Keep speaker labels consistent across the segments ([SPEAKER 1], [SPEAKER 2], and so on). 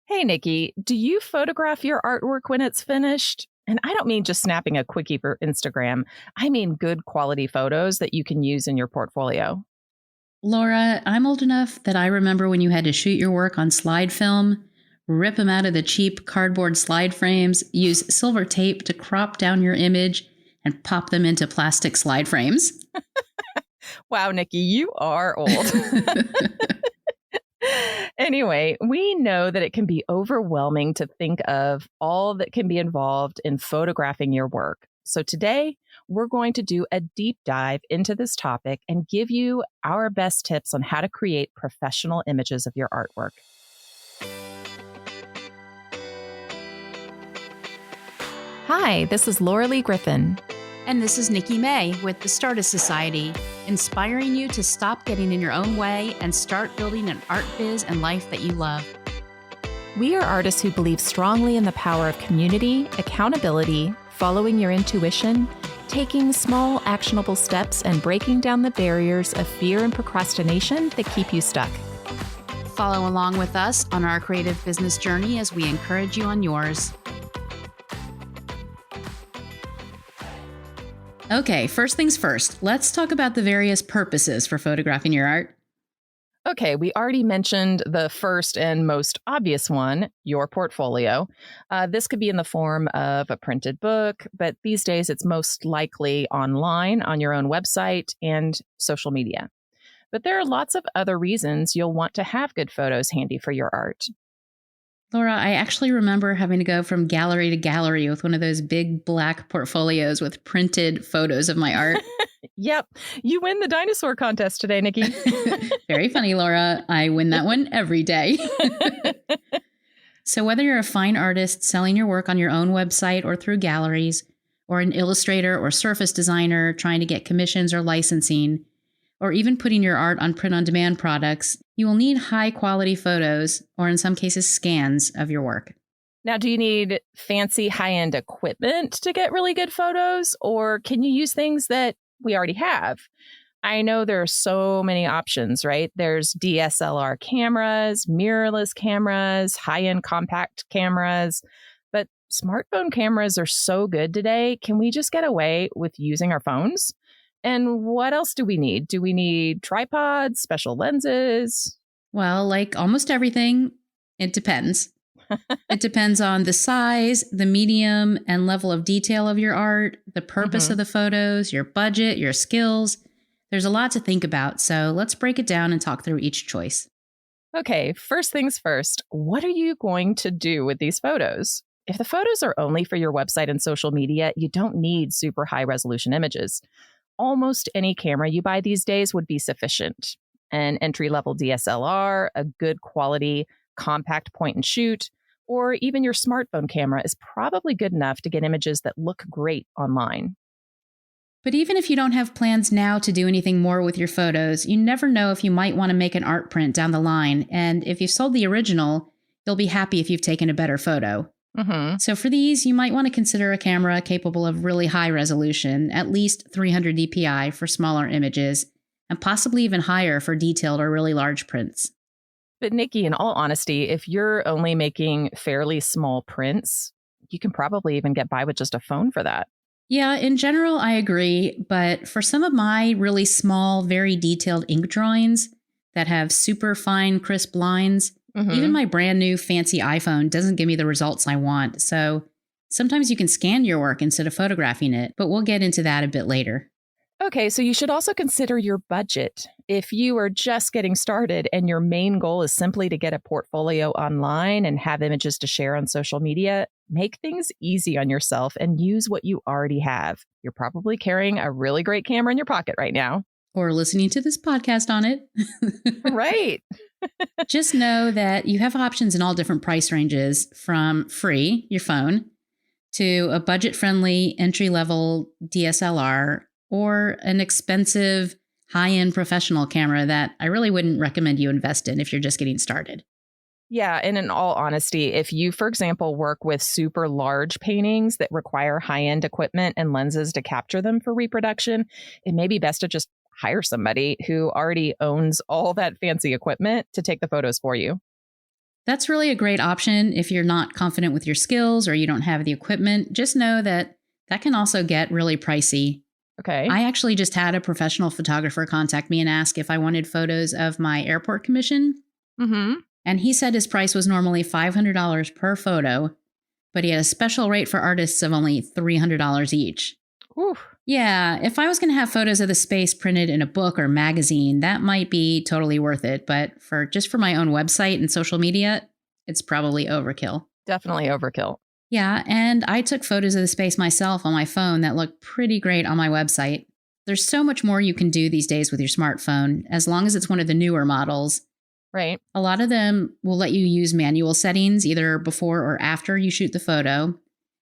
[SPEAKER 1] Hey, Nikki, do you photograph your artwork when it's finished? And I don't mean just snapping a quickie for Instagram. I mean good quality photos that you can use in your portfolio.
[SPEAKER 2] Laura, I'm old enough that I remember when you had to shoot your work on slide film, rip them out of the cheap cardboard slide frames, use silver tape to crop down your image, and pop them into plastic slide frames.
[SPEAKER 1] Wow, Nikki, you are old. Anyway, we know that it can be overwhelming to think of all that can be involved in photographing your work. So today, we're going to do a deep dive into this topic and give you our best tips on how to create professional images of your artwork. Hi, this is Laura Lee Griffin.
[SPEAKER 2] And this is Nikki May with the Startist Society, inspiring you to stop getting in your own way and start building an art biz and life that you love.
[SPEAKER 1] We are artists who believe strongly in the power of community, accountability, following your intuition, taking small, actionable steps, and breaking down the barriers of fear and procrastination that keep you stuck.
[SPEAKER 2] Follow along with us on our creative business journey as we encourage you on yours. Okay, first things first, let's talk about the various purposes for photographing your art.
[SPEAKER 1] Okay, we already mentioned the first and most obvious one, your portfolio. This could be in the form of a printed book, but these days it's most likely online on your own website and social media. But there are lots of other reasons you'll want to have good photos handy for your art.
[SPEAKER 2] Laura, I actually remember having to go from gallery to gallery with one of those big black portfolios with printed photos of my art.
[SPEAKER 1] Yep, you win the dinosaur contest today, Nikki.
[SPEAKER 2] Very funny, Laura. I win that one every day. So whether you're a fine artist selling your work on your own website or through galleries, or an illustrator or surface designer trying to get commissions or licensing, or even putting your art on print-on-demand products, you will need high-quality photos, or in some cases, scans of your work.
[SPEAKER 1] Now, do you need fancy high-end equipment to get really good photos, or can you use things that we already have? I know there are so many options, right? There's DSLR cameras, mirrorless cameras, high-end compact cameras, but smartphone cameras are so good today. Can we just get away with using our phones? And what else do we need? Do we need tripods, special lenses?
[SPEAKER 2] Well, like almost everything, it depends. It depends on the size, the medium, and level of detail of your art, the purpose of the photos, your budget, your skills. There's a lot to think about, so let's break it down and talk through each choice.
[SPEAKER 1] Okay, first things first, what are you going to do with these photos? If the photos are only for your website and social media, you don't need super high resolution images. Almost any camera you buy these days would be sufficient. An entry-level DSLR, a good quality compact point and shoot, or even your smartphone camera is probably good enough to get images that look great online.
[SPEAKER 2] But even if you don't have plans now to do anything more with your photos, you never know if you might want to make an art print down the line. And if you've sold the original, you'll be happy if you've taken a better photo. So for these, you might want to consider a camera capable of really high resolution, at least 300 dpi for smaller images, and possibly even higher for detailed or really large prints.
[SPEAKER 1] But Nikki, in all honesty, if you're only making fairly small prints, you can probably even get by with just a phone for that.
[SPEAKER 2] Yeah, in general, I agree. But for some of my really small, very detailed ink drawings that have super fine, crisp lines, even my brand new fancy iPhone doesn't give me the results I want. So sometimes you can scan your work instead of photographing it, but we'll get into that a bit later.
[SPEAKER 1] Okay, so you should also consider your budget. If you are just getting started and your main goal is simply to get a portfolio online and have images to share on social media, make things easy on yourself and use what you already have. You're probably carrying a really great camera in your pocket right now.
[SPEAKER 2] Or listening to this podcast on it.
[SPEAKER 1] Right.
[SPEAKER 2] Just know that you have options in all different price ranges, from free, your phone, to a budget-friendly entry-level DSLR, or an expensive high-end professional camera that I really wouldn't recommend you invest in if you're just getting started.
[SPEAKER 1] Yeah, and in all honesty, if you, for example, work with super large paintings that require high-end equipment and lenses to capture them for reproduction, it may be best to just hire somebody who already owns all that fancy equipment to take the photos for you.
[SPEAKER 2] That's really a great option if you're not confident with your skills or you don't have the equipment. Just know that that can also get really pricey.
[SPEAKER 1] Okay.
[SPEAKER 2] I actually just had a professional photographer contact me and ask if I wanted photos of my airport commission.
[SPEAKER 1] Mm-hmm.
[SPEAKER 2] And he said his price was normally $500 per photo, but he had a special rate for artists of only $300 each.
[SPEAKER 1] Ooh.
[SPEAKER 2] Yeah, if I was going to have photos of the space printed in a book or magazine, that might be totally worth it. But for my own website and social media, it's probably overkill.
[SPEAKER 1] Definitely overkill.
[SPEAKER 2] Yeah, and I took photos of the space myself on my phone that look pretty great on my website. There's so much more you can do these days with your smartphone, as long as it's one of the newer models.
[SPEAKER 1] Right.
[SPEAKER 2] A lot of them will let you use manual settings either before or after you shoot the photo.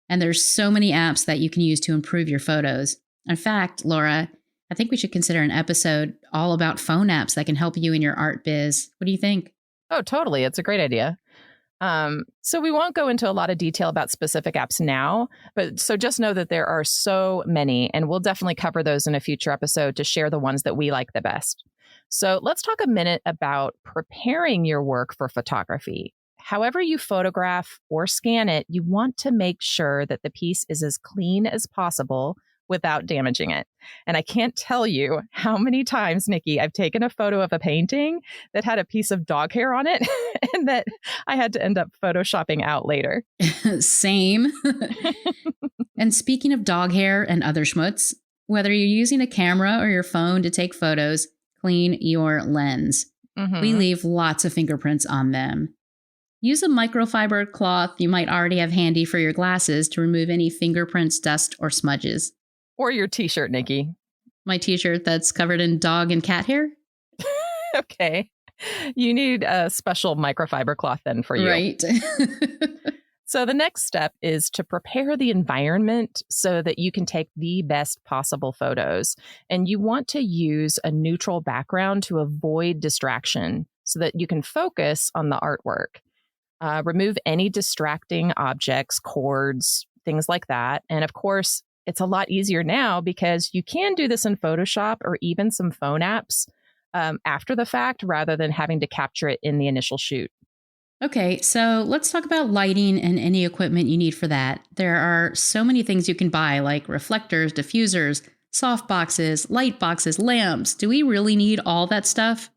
[SPEAKER 2] And there's so many apps that you can use to improve your photos. In fact, Laura, I think we should consider an episode all about phone apps that can help you in your art biz. What do you think?
[SPEAKER 1] Oh, totally. It's a great idea. So we won't go into a lot of detail about specific apps now, but so just know that there are so many, and we'll definitely cover those in a future episode to share the ones that we like the best. So let's talk a minute about preparing your work for photography. However you photograph or scan it, you want to make sure that the piece is as clean as possible without damaging it. And I can't tell you how many times, Nikki, I've taken a photo of a painting that had a piece of dog hair on it and that I had to end up photoshopping out later.
[SPEAKER 2] Same. And speaking of dog hair and other schmutz, whether you're using a camera or your phone to take photos, clean your lens.
[SPEAKER 1] Mm-hmm.
[SPEAKER 2] We leave lots of fingerprints on them. Use a microfiber cloth you might already have handy for your glasses to remove any fingerprints, dust, or smudges.
[SPEAKER 1] Or your t-shirt, Nikki.
[SPEAKER 2] My t-shirt that's covered in dog and cat hair?
[SPEAKER 1] Okay. You need a special microfiber cloth then for you.
[SPEAKER 2] Right.
[SPEAKER 1] So the next step is to prepare the environment so that you can take the best possible photos. And you want to use a neutral background to avoid distraction so that you can focus on the artwork. Remove any distracting objects, cords, things like that. And of course, it's a lot easier now because you can do this in Photoshop or even some phone apps after the fact rather than having to capture it in the initial shoot.
[SPEAKER 2] Okay, so let's talk about lighting and any equipment you need for that. There are so many things you can buy, like reflectors, diffusers, soft boxes, light boxes, lamps. Do we really need all that stuff?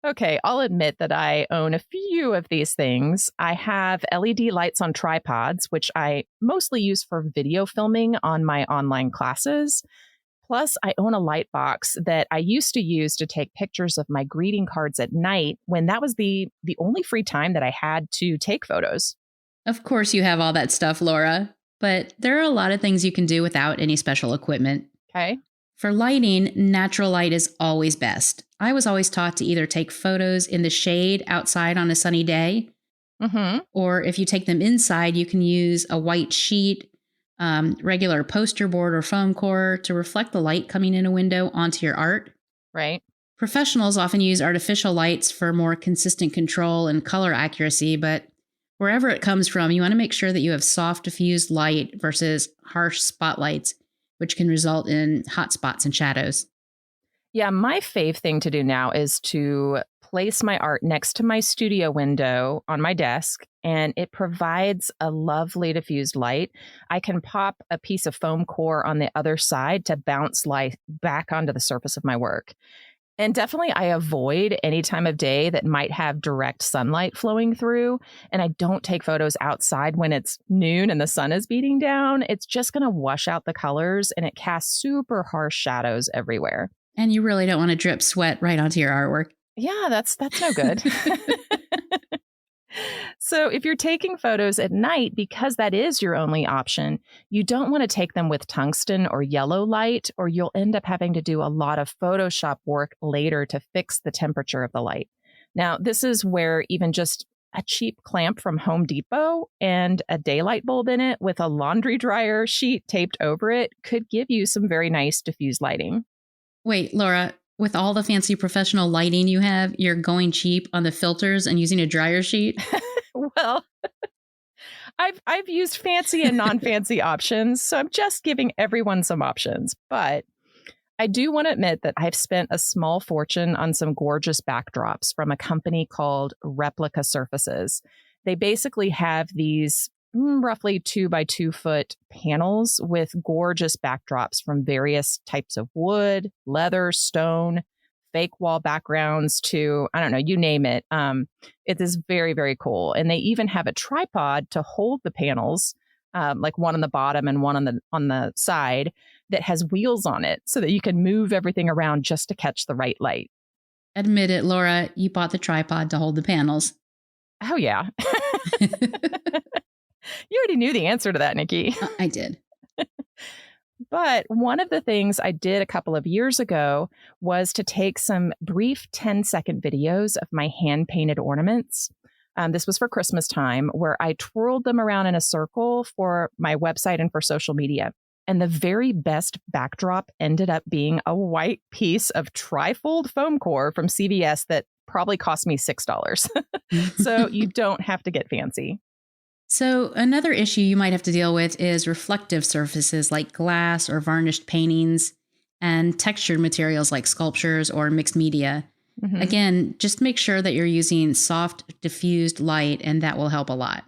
[SPEAKER 1] Okay, I'll admit that I own a few of these things. I have LED lights on tripods, which I mostly use for video filming on my online classes. Plus, I own a light box that I used to use to take pictures of my greeting cards at night when that was the only free time that I had to take photos.
[SPEAKER 2] Of course you have all that stuff, Laura, but there are a lot of things you can do without any special equipment.
[SPEAKER 1] Okay.
[SPEAKER 2] For lighting, natural light is always best. I was always taught to either take photos in the shade outside on a sunny day, or if you take them inside, you can use a white sheet, regular poster board or foam core to reflect the light coming in a window onto your art.
[SPEAKER 1] Right.
[SPEAKER 2] Professionals often use artificial lights for more consistent control and color accuracy, but wherever it comes from, you want to make sure that you have soft diffused light versus harsh spotlights, which can result in hot spots and shadows.
[SPEAKER 1] Yeah, my fave thing to do now is to place my art next to my studio window on my desk, and it provides a lovely diffused light. I can pop a piece of foam core on the other side to bounce light back onto the surface of my work. And definitely I avoid any time of day that might have direct sunlight flowing through. And I don't take photos outside when it's noon and the sun is beating down. It's just going to wash out the colors and it casts super harsh shadows everywhere.
[SPEAKER 2] And you really don't want to drip sweat right onto your artwork.
[SPEAKER 1] Yeah, that's no good. So if you're taking photos at night, because that is your only option, you don't want to take them with tungsten or yellow light, or you'll end up having to do a lot of Photoshop work later to fix the temperature of the light. Now, this is where even just a cheap clamp from Home Depot and a daylight bulb in it with a laundry dryer sheet taped over it could give you some very nice diffused lighting.
[SPEAKER 2] Wait, Laura, with all the fancy professional lighting you have, you're going cheap on the filters and using a dryer sheet?
[SPEAKER 1] Well, I've used fancy and non-fancy options, so I'm just giving everyone some options. But I do want to admit that I've spent a small fortune on some gorgeous backdrops from a company called Replica Surfaces. They basically have these roughly 2 by 2 foot panels with gorgeous backdrops from various types of wood, leather, stone, fake wall backgrounds to, I don't know, you name it. It is very, very cool. And they even have a tripod to hold the panels, like one on the bottom and one on the side that has wheels on it so that you can move everything around just to catch the right light.
[SPEAKER 2] Admit it, Laura, you bought the tripod to hold the panels.
[SPEAKER 1] Oh, yeah. You already knew the answer to that, Nikki.
[SPEAKER 2] I did.
[SPEAKER 1] But one of the things I did a couple of years ago was to take some brief 10-second videos of my hand-painted ornaments. This was for Christmas time, where I twirled them around in a circle for my website and for social media. And the very best backdrop ended up being a white piece of trifold foam core from CVS that probably cost me $6. So you don't have to get fancy.
[SPEAKER 2] So another issue you might have to deal with is reflective surfaces like glass or varnished paintings and textured materials like sculptures or mixed media. Mm-hmm. Again, just make sure that you're using soft, diffused light, and that will help a lot.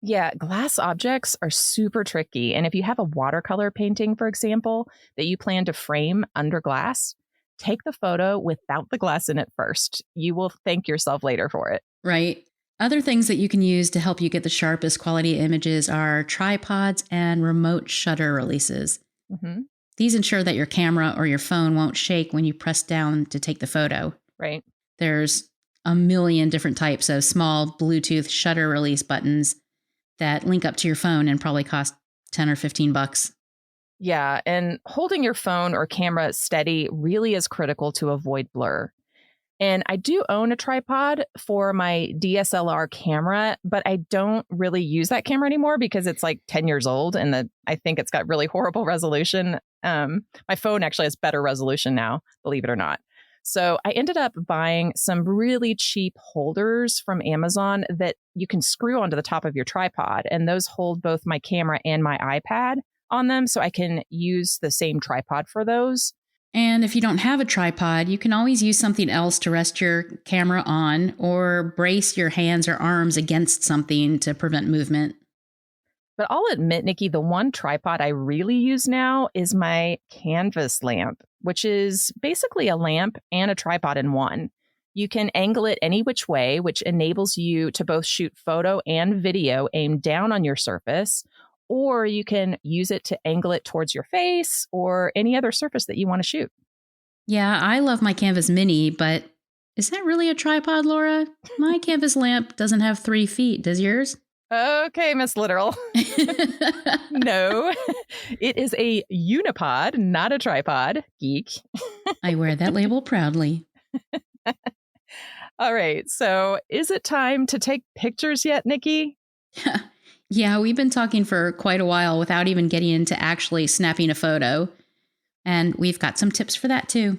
[SPEAKER 1] Yeah, glass objects are super tricky. And if you have a watercolor painting, for example, that you plan to frame under glass, take the photo without the glass in it first. You will thank yourself later for it.
[SPEAKER 2] Right. Other things that you can use to help you get the sharpest quality images are tripods and remote shutter releases. Mm-hmm. These ensure that your camera or your phone won't shake when you press down to take the photo.
[SPEAKER 1] Right.
[SPEAKER 2] There's a million different types of small Bluetooth shutter release buttons that link up to your phone and probably cost $10 or $15.
[SPEAKER 1] Yeah, and holding your phone or camera steady really is critical to avoid blur. And I do own a tripod for my DSLR camera, but I don't really use that camera anymore because it's like 10 years old and I think it's got really horrible resolution. My phone actually has better resolution now, believe it or not. So I ended up buying some really cheap holders from Amazon that you can screw onto the top of your tripod. And those hold both my camera and my iPad on them, so I can use the same tripod for those.
[SPEAKER 2] And if you don't have a tripod, you can always use something else to rest your camera on or brace your hands or arms against something to prevent movement.
[SPEAKER 1] But I'll admit, Nikki, the one tripod I really use now is my canvas lamp, which is basically a lamp and a tripod in one. You can angle it any which way, which enables you to both shoot photo and video aimed down on your surface, or you can use it to angle it towards your face or any other surface that you want to shoot.
[SPEAKER 2] Yeah, I love my Canvas Mini, but is that really a tripod, Laura? My Canvas lamp doesn't have 3 feet. Does yours?
[SPEAKER 1] Okay, Miss Literal. No, it is a unipod, not a tripod. Geek.
[SPEAKER 2] I wear that label proudly.
[SPEAKER 1] All right, so is it time to take pictures yet, Nikki?
[SPEAKER 2] Yeah, we've been talking for quite a while without even getting into actually snapping a photo. And we've got some tips for that too.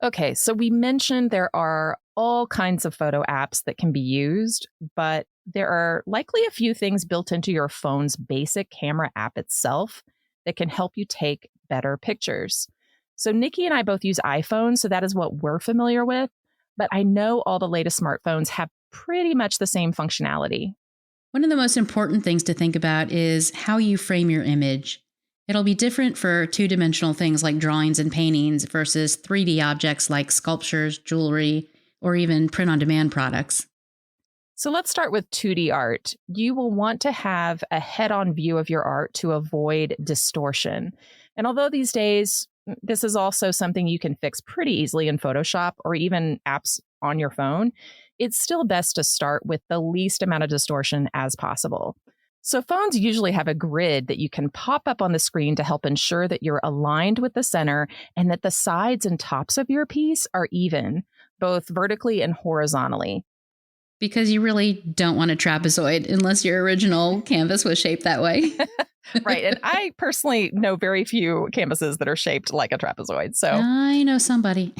[SPEAKER 1] Okay, so we mentioned there are all kinds of photo apps that can be used, but there are likely a few things built into your phone's basic camera app itself that can help you take better pictures. So Nikki and I both use iPhones, so that is what we're familiar with. But I know all the latest smartphones have pretty much the same functionality.
[SPEAKER 2] One of the most important things to think about is how you frame your image. It'll be different for two-dimensional things like drawings and paintings versus 3D objects like sculptures, jewelry, or even print-on-demand products.
[SPEAKER 1] So let's start with 2D art. You will want to have a head-on view of your art to avoid distortion. And although these days, this is also something you can fix pretty easily in Photoshop or even apps on your phone, it's still best to start with the least amount of distortion as possible. So phones usually have a grid that you can pop up on the screen to help ensure that you're aligned with the center and that the sides and tops of your piece are even, both vertically and horizontally.
[SPEAKER 2] Because you really don't want a trapezoid unless your original canvas was shaped that way.
[SPEAKER 1] Right. And I personally know very few canvases that are shaped like a trapezoid. So
[SPEAKER 2] I know somebody.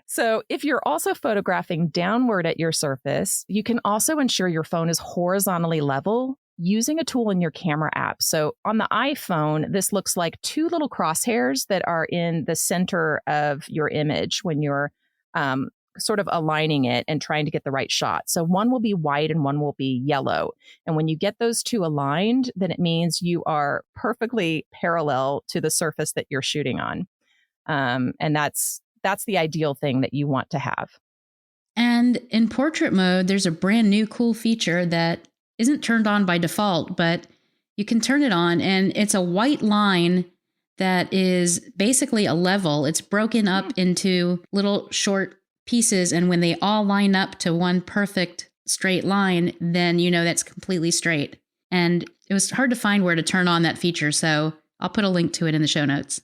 [SPEAKER 1] So if you're also photographing downward at your surface, you can also ensure your phone is horizontally level using a tool in your camera app. So on the iPhone, this looks like two little crosshairs that are in the center of your image when you're sort of aligning it and trying to get the right shot. So one will be white and one will be yellow. And when you get those two aligned, then it means you are perfectly parallel to the surface that you're shooting on. And that's the ideal thing that you want to have.
[SPEAKER 2] And in portrait mode, there's a brand new cool feature that isn't turned on by default, but you can turn it on, and it's a white line that is basically a level. It's broken up into little short pieces, and when they all line up to one perfect straight line, then you know that's completely straight. And it was hard to find where to turn on that feature, so I'll put a link to it in the show notes.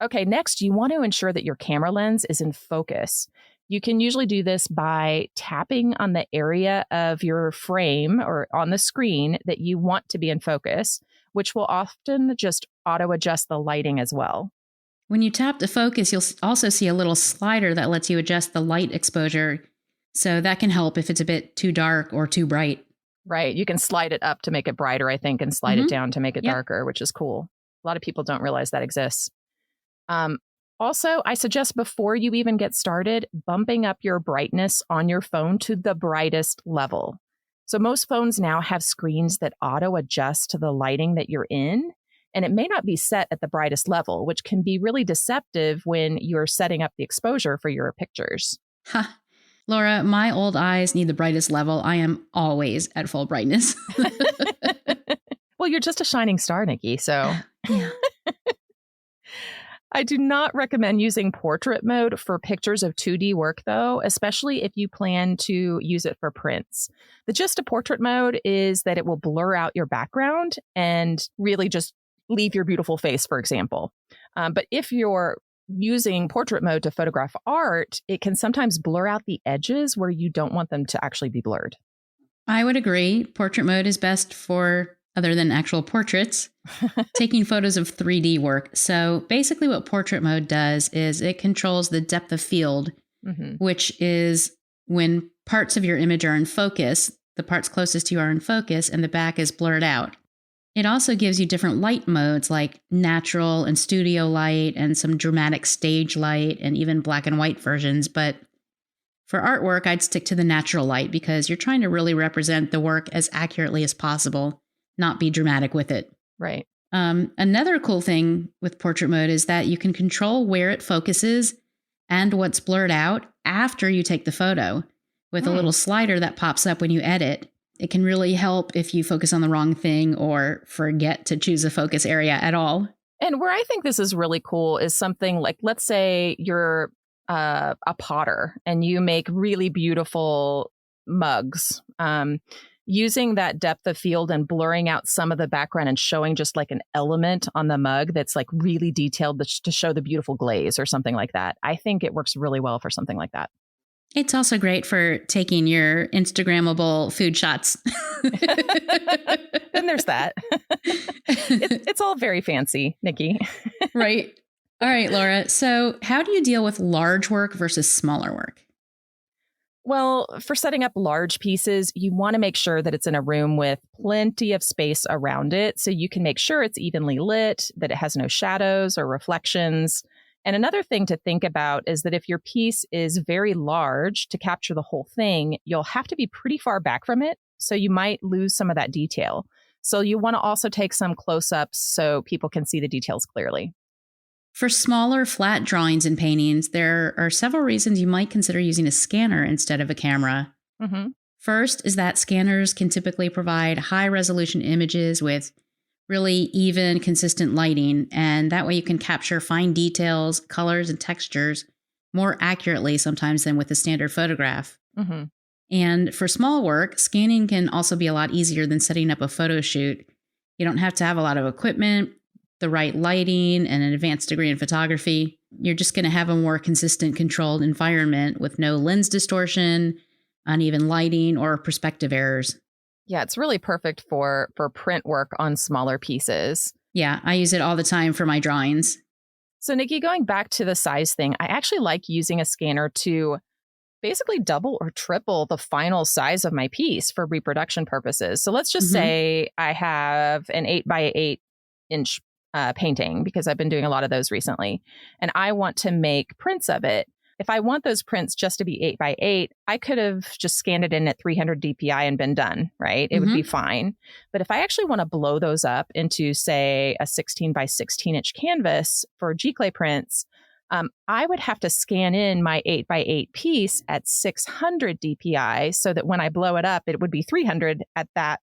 [SPEAKER 1] Okay, next, you want to ensure that your camera lens is in focus. You can usually do this by tapping on the area of your frame or on the screen that you want to be in focus, which will often just auto-adjust the lighting as well.
[SPEAKER 2] When you tap to focus, you'll also see a little slider that lets you adjust the light exposure. So that can help if it's a bit too dark or too bright.
[SPEAKER 1] Right. You can slide it up to make it brighter, I think, and slide it down to make it darker, which is cool. A lot of people don't realize that exists. Also, I suggest before you even get started, bumping up your brightness on your phone to the brightest level. So most phones now have screens that auto adjust to the lighting that you're in, and it may not be set at the brightest level, which can be really deceptive when you're setting up the exposure for your pictures.
[SPEAKER 2] Ha. Laura, my old eyes need the brightest level. I am always at full brightness.
[SPEAKER 1] Well, you're just a shining star, Nikki, so...
[SPEAKER 2] Yeah.
[SPEAKER 1] I do not recommend using portrait mode for pictures of 2D work, though, especially if you plan to use it for prints. The gist of portrait mode is that it will blur out your background and really just leave your beautiful face, for example. But if you're using portrait mode to photograph art, it can sometimes blur out the edges where you don't want them to actually be blurred.
[SPEAKER 2] I would agree. Portrait mode is best for, other than actual portraits, taking photos of 3D work. So basically what portrait mode does is it controls the depth of field, which is when parts of your image are in focus, the parts closest to you are in focus, and the back is blurred out. It also gives you different light modes like natural and studio light and some dramatic stage light and even black and white versions. But for artwork, I'd stick to the natural light because you're trying to really represent the work as accurately as possible, not be dramatic with it.
[SPEAKER 1] Right.
[SPEAKER 2] Another cool thing with portrait mode is that you can control where it focuses and what's blurred out after you take the photo with a little slider that pops up when you edit. It can really help if you focus on the wrong thing or forget to choose a focus area at all.
[SPEAKER 1] And where I think this is really cool is something like, let's say you're a potter and you make really beautiful mugs. Using that depth of field and blurring out some of the background and showing just like an element on the mug that's like really detailed to show the beautiful glaze or something like that. I think it works really well for something like that.
[SPEAKER 2] It's also great for taking your Instagrammable food shots.
[SPEAKER 1] And there's that. It's all very fancy, Nikki.
[SPEAKER 2] Right. All right, Laura. So how do you deal with large work versus smaller work?
[SPEAKER 1] Well, for setting up large pieces, you want to make sure that it's in a room with plenty of space around it so you can make sure it's evenly lit, that it has no shadows or reflections. And another thing to think about is that if your piece is very large to capture the whole thing, you'll have to be pretty far back from it. So you might lose some of that detail. So you want to also take some close-ups so people can see the details clearly.
[SPEAKER 2] For smaller, flat drawings and paintings, there are several reasons you might consider using a scanner instead of a camera. First is that scanners can typically provide high-resolution images with really even, consistent lighting, and that way you can capture fine details, colors, and textures more accurately sometimes than with a standard photograph. And for small work, scanning can also be a lot easier than setting up a photo shoot. You don't have to have a lot of equipment, the right lighting, and an advanced degree in photography. You're just going to have a more consistent, controlled environment with no lens distortion, uneven lighting, or perspective errors.
[SPEAKER 1] Yeah, it's really perfect for print work on smaller pieces.
[SPEAKER 2] Yeah, I use it all the time for my drawings.
[SPEAKER 1] So, Nikki, going back to the size thing, I actually like using a scanner to basically double or triple the final size of my piece for reproduction purposes. So let's just say I have an 8 by 8 inch painting, because I've been doing a lot of those recently, and I want to make prints of it. If I want those prints just to be 8 by 8, I could have just scanned it in at 300 DPI and been done, right? It would be fine. But if I actually want to blow those up into, say, a 16 by 16 inch canvas for G-clay prints, I would have to scan in my 8 by 8 piece at 600 DPI so that when I blow it up, it would be 300 at that,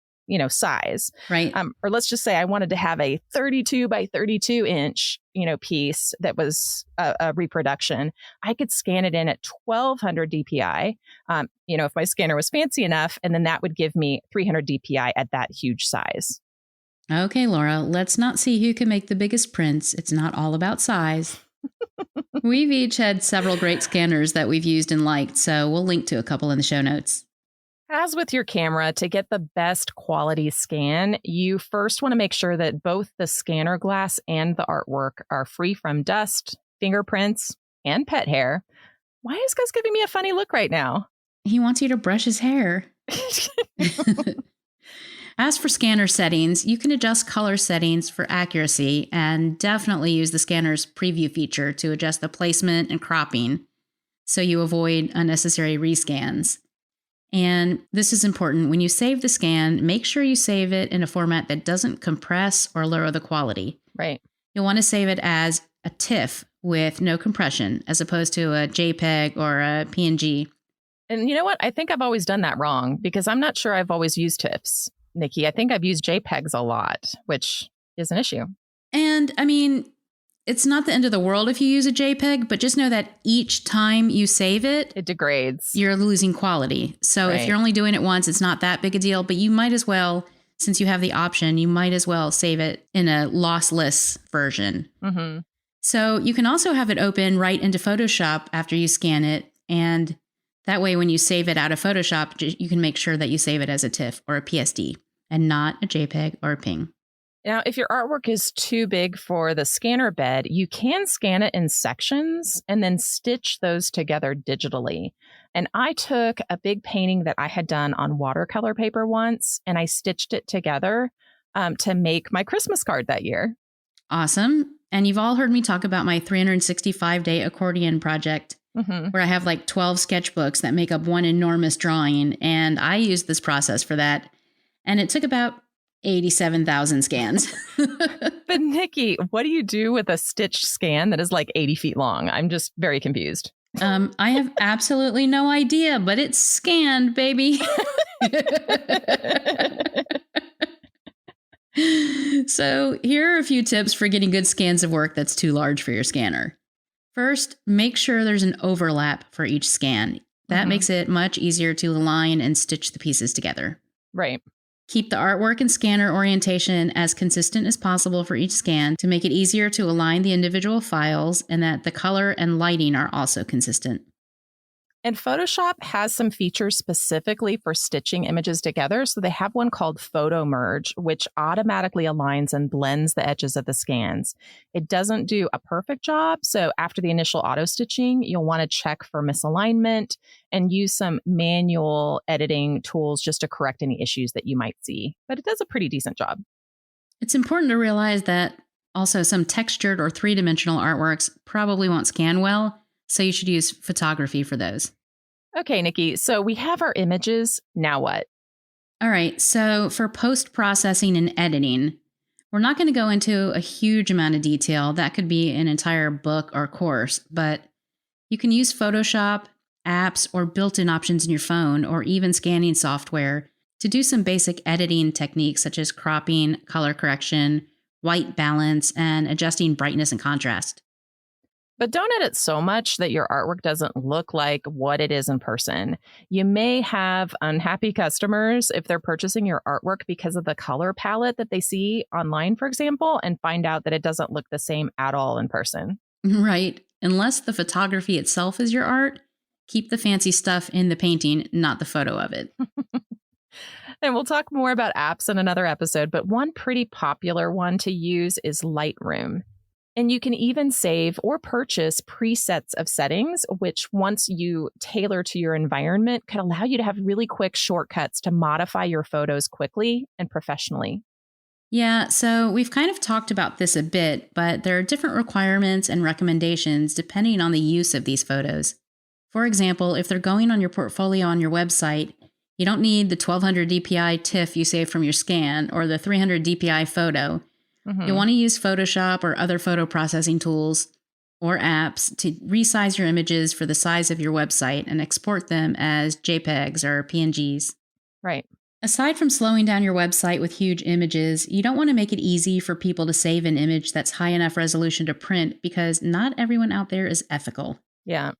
[SPEAKER 1] size.
[SPEAKER 2] Right.
[SPEAKER 1] Or let's just say I wanted to have a 32 by 32 inch, piece that was a reproduction. I could scan it in at 1200 DPI, if my scanner was fancy enough, and then that would give me 300 DPI at that huge size.
[SPEAKER 2] Okay, Laura, let's not see who can make the biggest prints. It's not all about size. We've each had several great scanners that we've used and liked, so we'll link to a couple in the show notes.
[SPEAKER 1] As with your camera, to get the best quality scan, you first want to make sure that both the scanner glass and the artwork are free from dust, fingerprints, and pet hair. Why is Gus giving me a funny look right now?
[SPEAKER 2] He wants you to brush his hair. As for scanner settings, you can adjust color settings for accuracy and definitely use the scanner's preview feature to adjust the placement and cropping so you avoid unnecessary rescans. And this is important. When you save the scan, make sure you save it in a format that doesn't compress or lower the quality.
[SPEAKER 1] Right.
[SPEAKER 2] You'll want to save it as a TIFF with no compression, as opposed to a JPEG or a PNG.
[SPEAKER 1] And you know what? I think I've always done that wrong, because I'm not sure I've always used TIFFs, Nikki. I think I've used JPEGs a lot, which is an issue.
[SPEAKER 2] And I mean, it's not the end of the world if you use a JPEG, but just know that each time you save it,
[SPEAKER 1] it degrades.
[SPEAKER 2] You're losing quality. So
[SPEAKER 1] Right.
[SPEAKER 2] If you're only doing it once, it's not that big a deal, but you might as well, since you have the option, you might as well save it in a lossless version.
[SPEAKER 1] Mm-hmm.
[SPEAKER 2] So you can also have it open right into Photoshop after you scan it. And that way, when you save it out of Photoshop, you can make sure that you save it as a TIFF or a PSD and not a JPEG or a PNG.
[SPEAKER 1] Now, if your artwork is too big for the scanner bed, you can scan it in sections and then stitch those together digitally. And I took a big painting that I had done on watercolor paper once, and I stitched it together to make my Christmas card that year.
[SPEAKER 2] Awesome. And you've all heard me talk about my 365-day accordion project, where I have like 12 sketchbooks that make up one enormous drawing. And I used this process for that. And it took about 87,000 scans.
[SPEAKER 1] But Nikki, what do you do with a stitched scan that is like 80 feet long? I'm just very confused.
[SPEAKER 2] I have absolutely no idea, but it's scanned, baby. So here are a few tips for getting good scans of work that's too large for your scanner. First, make sure there's an overlap for each scan. That makes it much easier to align and stitch the pieces together.
[SPEAKER 1] Right.
[SPEAKER 2] Keep the artwork and scanner orientation as consistent as possible for each scan to make it easier to align the individual files, and that the color and lighting are also consistent.
[SPEAKER 1] And Photoshop has some features specifically for stitching images together. So they have one called Photo Merge, which automatically aligns and blends the edges of the scans. It doesn't do a perfect job. So after the initial auto stitching, you'll want to check for misalignment and use some manual editing tools just to correct any issues that you might see. But it does a pretty decent job.
[SPEAKER 2] It's important to realize that also some textured or three-dimensional artworks probably won't scan well, so you should use photography for those.
[SPEAKER 1] Okay, Nikki, so we have our images. Now what?
[SPEAKER 2] All right, so for post-processing and editing, we're not going to go into a huge amount of detail. That could be an entire book or course, but you can use Photoshop, apps, or built-in options in your phone, or even scanning software to do some basic editing techniques such as cropping, color correction, white balance, and adjusting brightness and contrast.
[SPEAKER 1] But don't edit so much that your artwork doesn't look like what it is in person. You may have unhappy customers if they're purchasing your artwork because of the color palette that they see online, for example, and find out that it doesn't look the same at all in person.
[SPEAKER 2] Right. Unless the photography itself is your art, keep the fancy stuff in the painting, not the photo of it.
[SPEAKER 1] And we'll talk more about apps in another episode, but one pretty popular one to use is Lightroom. And you can even save or purchase presets of settings, which once you tailor to your environment, could allow you to have really quick shortcuts to modify your photos quickly and professionally.
[SPEAKER 2] Yeah, so we've kind of talked about this a bit, but there are different requirements and recommendations depending on the use of these photos. For example, if they're going on your portfolio on your website, you don't need the 1200 DPI TIFF you saved from your scan or the 300 DPI photo. You'll want to use Photoshop or other photo processing tools or apps to resize your images for the size of your website and export them as JPEGs or PNGs.
[SPEAKER 1] Right.
[SPEAKER 2] Aside from slowing down your website with huge images, you don't want to make it easy for people to save an image that's high enough resolution to print because not everyone out there is ethical.
[SPEAKER 1] Yeah.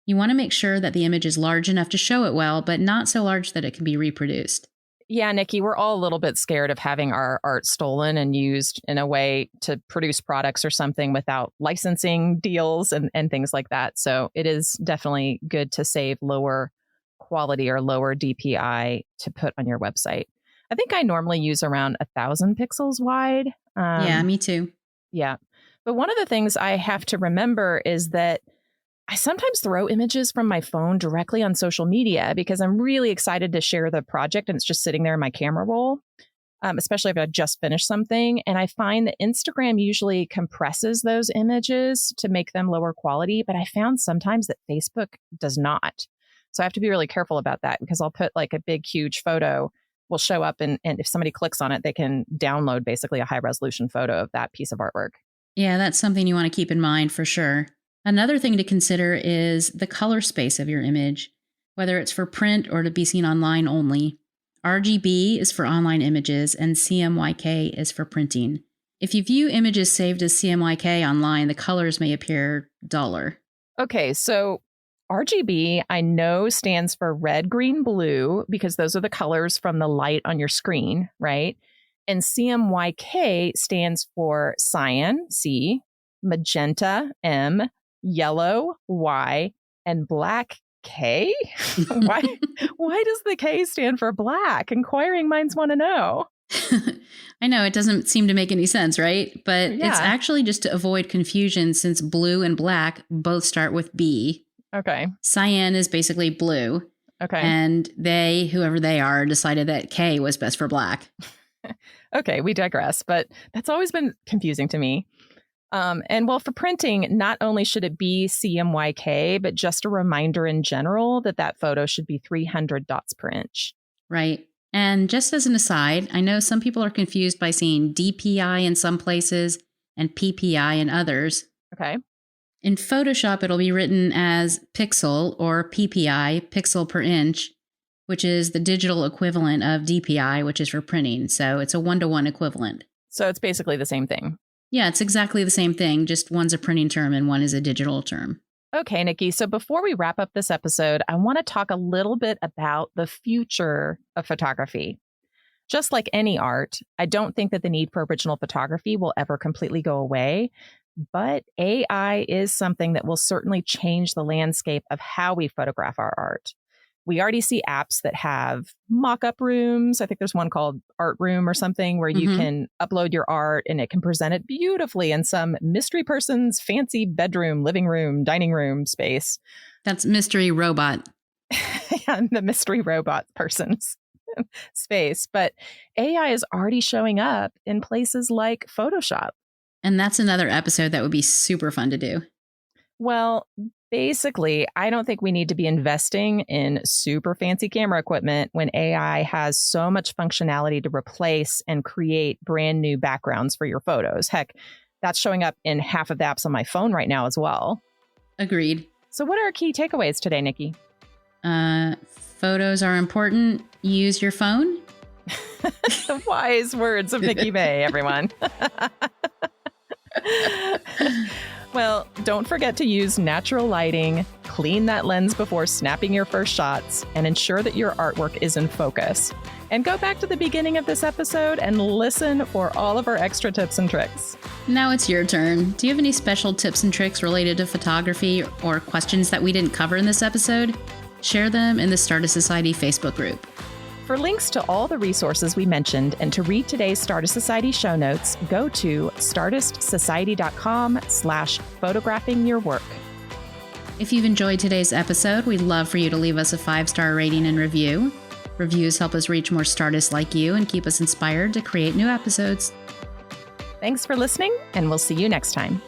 [SPEAKER 2] You want to make sure that the image is large enough to show it well, but not so large that it can be reproduced.
[SPEAKER 1] Yeah, Nikki, we're all a little bit scared of having our art stolen and used in a way to produce products or something without licensing deals and things like that. So it is definitely good to save lower quality or lower DPI to put on your website. I think I normally use around 1,000 pixels wide.
[SPEAKER 2] Yeah, me too.
[SPEAKER 1] Yeah. But one of the things I have to remember is that I sometimes throw images from my phone directly on social media because I'm really excited to share the project and it's just sitting there in my camera roll, especially if I just finished something. And I find that Instagram usually compresses those images to make them lower quality, but I found sometimes that Facebook does not. So I have to be really careful about that because I'll put like a big, huge photo will show up and if somebody clicks on it, they can download basically a high resolution photo of that piece of artwork.
[SPEAKER 2] Yeah, that's something you want to keep in mind for sure. Another thing to consider is the color space of your image, whether it's for print or to be seen online only. RGB is for online images and CMYK is for printing. If you view images saved as CMYK online, the colors may appear duller.
[SPEAKER 1] Okay, so RGB I know stands for red, green, blue because those are the colors from the light on your screen, right? And CMYK stands for cyan, C, magenta, M, yellow, Y, and black, K? Why does the K stand for black? Inquiring minds want to know.
[SPEAKER 2] I know, it doesn't seem to make any sense, right? But
[SPEAKER 1] Yeah.
[SPEAKER 2] It's actually just to avoid confusion since blue and black both start with B.
[SPEAKER 1] Okay.
[SPEAKER 2] Cyan is basically blue.
[SPEAKER 1] Okay.
[SPEAKER 2] And they, whoever they are, decided that K was best for black.
[SPEAKER 1] Okay, we digress, but that's always been confusing to me. And well, for printing, not only should it be CMYK, but just a reminder in general that photo should be 300 dots per inch.
[SPEAKER 2] Right. And just as an aside, I know some people are confused by seeing DPI in some places and PPI in others.
[SPEAKER 1] Okay.
[SPEAKER 2] In Photoshop, it'll be written as pixel or PPI, pixel per inch, which is the digital equivalent of DPI, which is for printing. So it's a 1-to-1 equivalent.
[SPEAKER 1] So it's basically the same thing.
[SPEAKER 2] Yeah, it's exactly the same thing. Just one's a printing term and one is a digital term.
[SPEAKER 1] Okay, Nikki. So before we wrap up this episode, I want to talk a little bit about the future of photography. Just like any art, I don't think that the need for original photography will ever completely go away. But AI is something that will certainly change the landscape of how we photograph our art. We already see apps that have mock-up rooms. I think there's one called Art Room or something where you can upload your art and it can present it beautifully in some mystery person's fancy bedroom, living room, dining room space.
[SPEAKER 2] That's mystery robot.
[SPEAKER 1] Yeah, the mystery robot person's space. But AI is already showing up in places like Photoshop.
[SPEAKER 2] And that's another episode that would be super fun to do.
[SPEAKER 1] Well, basically, I don't think we need to be investing in super fancy camera equipment when AI has so much functionality to replace and create brand new backgrounds for your photos. Heck, that's showing up in half of the apps on my phone right now as well.
[SPEAKER 2] Agreed.
[SPEAKER 1] So what are our key takeaways today, Nikki?
[SPEAKER 2] Photos are important. Use your phone.
[SPEAKER 1] The wise words of Nikki May, everyone. Well, don't forget to use natural lighting, clean that lens before snapping your first shots, and ensure that your artwork is in focus. And go back to the beginning of this episode and listen for all of our extra tips and tricks.
[SPEAKER 2] Now it's your turn. Do you have any special tips and tricks related to photography or questions that we didn't cover in this episode? Share them in the Startist Society Facebook group.
[SPEAKER 1] For links to all the resources we mentioned and to read today's Startist Society show notes, go to startistsociety.com/photographing your work.
[SPEAKER 2] If you've enjoyed today's episode, we'd love for you to leave us a 5-star rating and review. Reviews help us reach more Startists like you and keep us inspired to create new episodes.
[SPEAKER 1] Thanks for listening, and we'll see you next time.